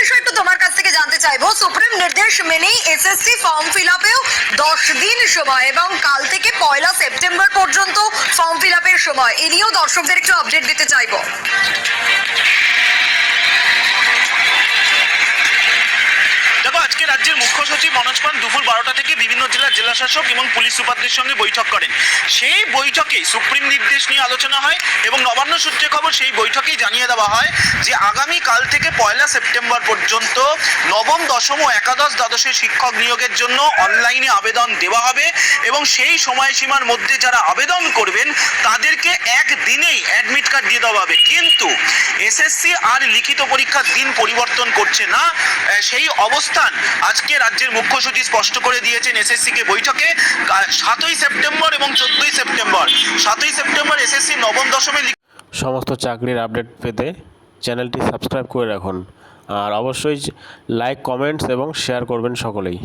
বিষয় একটু তোমার কাছ থেকে জানতে চাইবো। সুপ্রিম নির্দেশ মেনেই এসএসসি ফর্ম ফিল আপেও 10 দিন সময় এবং কাল থেকে 1 সেপ্টেম্বর পর্যন্ত ফর্ম ফিল আপের সময়, এ নিয়েও দর্শকদের একটু আপডেট দিতে চাইবো। দেখো, আজকে রাজ্যের মুখ্য সচিব মনোজ পান দুপুর 12টা থেকে বিভিন্ন জেলার জেলাশাসক এবং পুলিশ সুপারদের সঙ্গে বৈঠক করেন। সেই বৈঠকে সুপ্রিম নির্দেশ নিয়ে আলোচনা হয় এবং নবান্ন সূত্রে খবর সেই বৈঠকেই জানিয়ে দেওয়া হয় যে আগামী কাল থেকে 1 সেপ্টেম্বর পর্যন্ত নবম, দশম ও একাদশ, দ্বাদশের শিক্ষক নিয়োগের জন্য অনলাইনে আবেদন দেওয়া হবে এবং সেই সময়সীমার মধ্যে যারা আবেদন করবেন তাদেরকে একদিনেই অ্যাডমিট কার্ড দিয়ে দেওয়া হবে। কিন্তু এসএসসি আর লিখিত পরীক্ষার দিন পরিবর্তন করছে না, সেই অবস্থান আজকে রাজ্যের মুখ্য সচিব স্পষ্ট করে দিয়েছেন এসএসসি-কে বৈঠকে। 7ই সেপ্টেম্বর এবং 14ই সেপ্টেম্বর, 7ই সেপ্টেম্বর এসএসসি নবম, দশমে সমস্ত চাকরির আপডেট পেতে চ্যানেলটি সাবস্ক্রাইব করে রাখুন আর অবশ্যই লাইক, কমেন্টস এবং শেয়ার করবেন সকলেই।